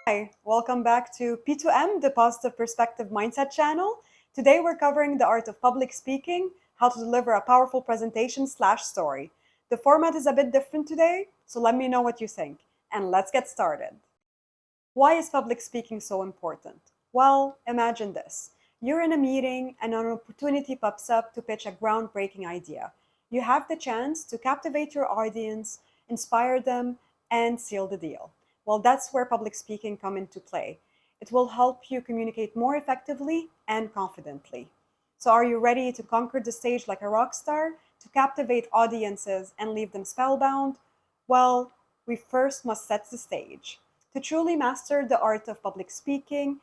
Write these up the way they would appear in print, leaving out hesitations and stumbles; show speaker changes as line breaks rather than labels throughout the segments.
Hi, welcome back to P2M, the Positive Perspective Mindset channel. Today we're covering the art of public speaking, how to deliver a powerful presentation slash story. The format is a bit different today, so let me know what you think. And let's get started. Why is public speaking so important? Well, imagine this. You're in a meeting and an opportunity pops up to pitch a groundbreaking idea. You have the chance to captivate your audience, inspire them, and seal the deal. Well, that's where public speaking come into play. It will help you communicate more effectively and confidently. So are you ready to conquer the stage like a rock star, to captivate audiences and leave them spellbound? Well, we first must set the stage. To truly master the art of public speaking,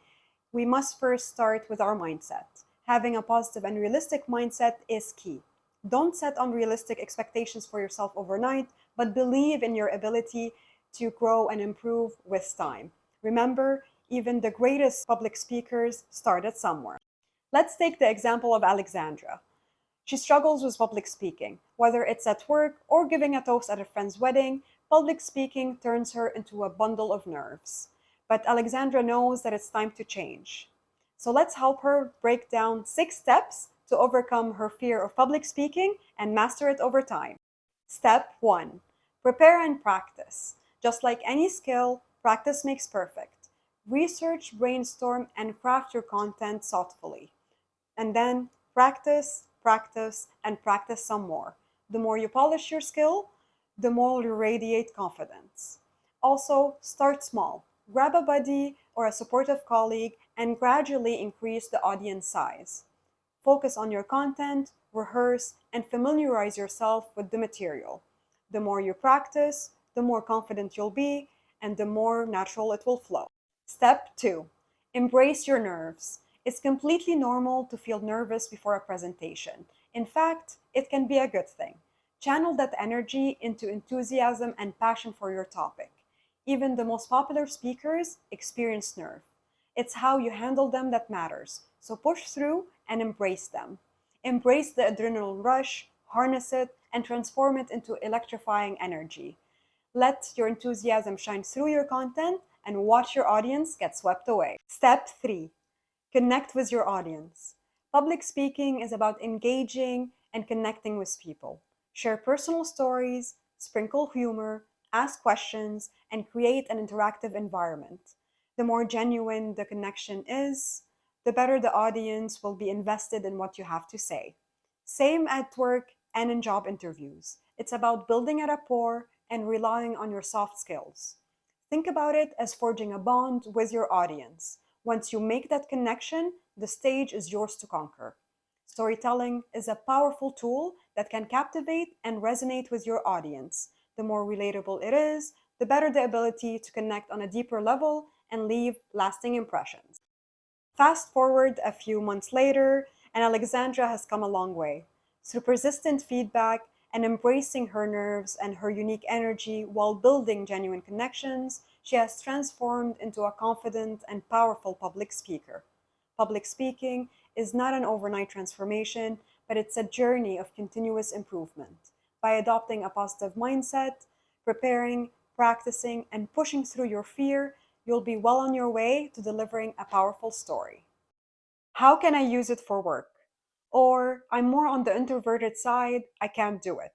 we must first start with our mindset. Having a positive and realistic mindset is key. Don't set unrealistic expectations for yourself overnight, but believe in your ability to grow and improve with time. Remember, even the greatest public speakers started somewhere. Let's take the example of Alexandra. She struggles with public speaking. Whether it's at work or giving a toast at a friend's wedding, public speaking turns her into a bundle of nerves. But Alexandra knows that it's time to change. So let's help her break down 6 steps to overcome her fear of public speaking and master it over time. Step 1. Prepare and practice. Just like any skill, practice makes perfect. Research, brainstorm, and craft your content thoughtfully. And then practice, practice, and practice some more. The more you polish your skill, the more you radiate confidence. Also, start small. Grab a buddy or a supportive colleague and gradually increase the audience size. Focus on your content, rehearse, and familiarize yourself with the material. The more you practice, the more confident you'll be, and the more natural it will flow. Step 2. Embrace your nerves. It's completely normal to feel nervous before a presentation. In fact, it can be a good thing. Channel that energy into enthusiasm and passion for your topic. Even the most popular speakers experience nerve. It's how you handle them that matters. So push through and embrace them. Embrace the adrenaline rush, harness it, and transform it into electrifying energy. Let your enthusiasm shine through your content and watch your audience get swept away. Step 3. Connect with your audience. Public speaking is about engaging and connecting with people. Share personal stories, sprinkle humor, ask questions, and create an interactive environment. The more genuine the connection is, the better the audience will be invested in what you have to say. Same at work and in job interviews. It's about building a rapport and relying on your soft skills. Think about it as forging a bond with your audience. Once you make that connection, the stage is yours to conquer. Storytelling is a powerful tool that can captivate and resonate with your audience. The more relatable it is, the better the ability to connect on a deeper level and leave lasting impressions. Fast forward a few months later, and Alexandra has come a long way. Through persistent feedback and embracing her nerves and her unique energy while building genuine connections, she has transformed into a confident and powerful public speaker. Public speaking is not an overnight transformation, but it's a journey of continuous improvement. By adopting a positive mindset, preparing, practicing, and pushing through your fear, you'll be well on your way to delivering a powerful story. How can I use it for work? Or I'm more on the introverted side, I can't do it.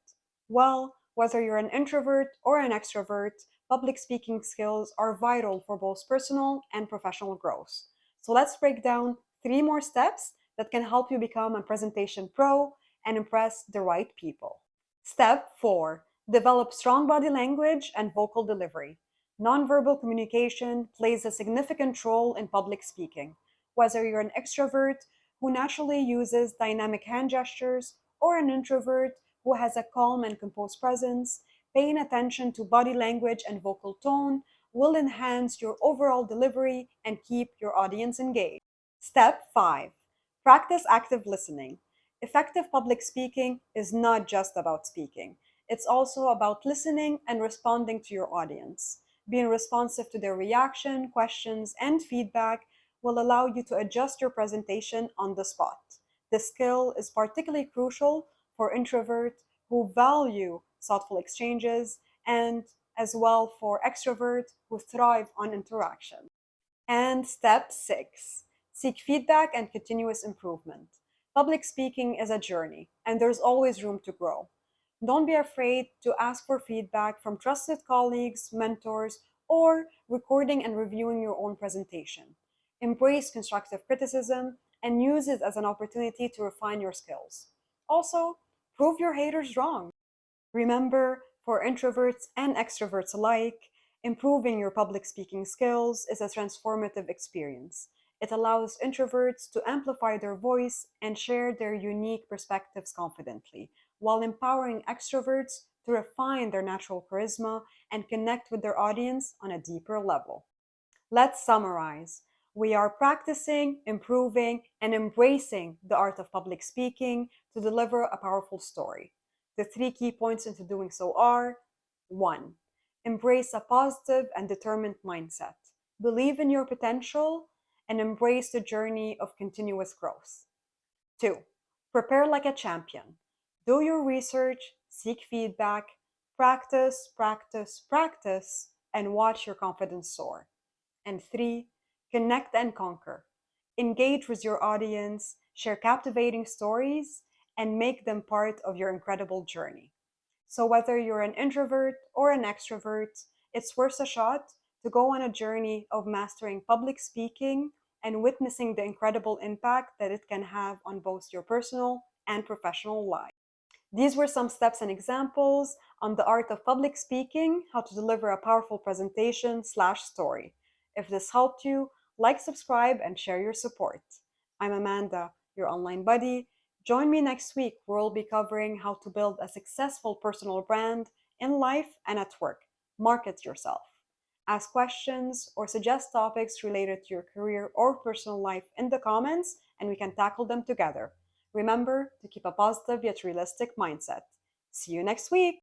Well, whether you're an introvert or an extrovert, public speaking skills are vital for both personal and professional growth. So let's break down 3 more steps that can help you become a presentation pro and impress the right people. Step 4. Develop strong body language and vocal delivery. Nonverbal communication plays a significant role in public speaking. Whether you're an extrovert who naturally uses dynamic hand gestures or an introvert who has a calm and composed presence, paying attention to body language and vocal tone will enhance your overall delivery and keep your audience engaged. Step 5. Practice active listening. Effective public speaking is not just about speaking. It's also about listening and responding to your audience. Being responsive to their reaction, questions, and feedback will allow you to adjust your presentation on the spot. This skill is particularly crucial for introverts who value thoughtful exchanges and as well for extroverts who thrive on interaction. And step six, seek feedback and continuous improvement. Public speaking is a journey, and there's always room to grow. Don't be afraid to ask for feedback from trusted colleagues, mentors, or recording and reviewing your own presentation. Embrace constructive criticism and use it as an opportunity to refine your skills. Also, prove your haters wrong. Remember, for introverts and extroverts alike, improving your public speaking skills is a transformative experience. It allows introverts to amplify their voice and share their unique perspectives confidently, while empowering extroverts to refine their natural charisma and connect with their audience on a deeper level. Let's summarize. We are practicing, improving, and embracing the art of public speaking to deliver a powerful story. The three key points into doing so are: 1. Embrace a positive and determined mindset. Believe in your potential and embrace the journey of continuous growth. 2. Prepare like a champion. Do your research, seek feedback, practice, practice, practice, and watch your confidence soar. And 3, connect and conquer. Engage with your audience, share captivating stories, and make them part of your incredible journey. So, whether you're an introvert or an extrovert, it's worth a shot to go on a journey of mastering public speaking and witnessing the incredible impact that it can have on both your personal and professional life. These were some steps and examples on the art of public speaking, how to deliver a powerful presentation slash story. If this helped you, like, subscribe, and share your support. I'm Amanda, your online buddy. Join me next week where we'll be covering how to build a successful personal brand in life and at work. Market yourself. Ask questions or suggest topics related to your career or personal life in the comments, and we can tackle them together. Remember to keep a positive yet realistic mindset. See you next week.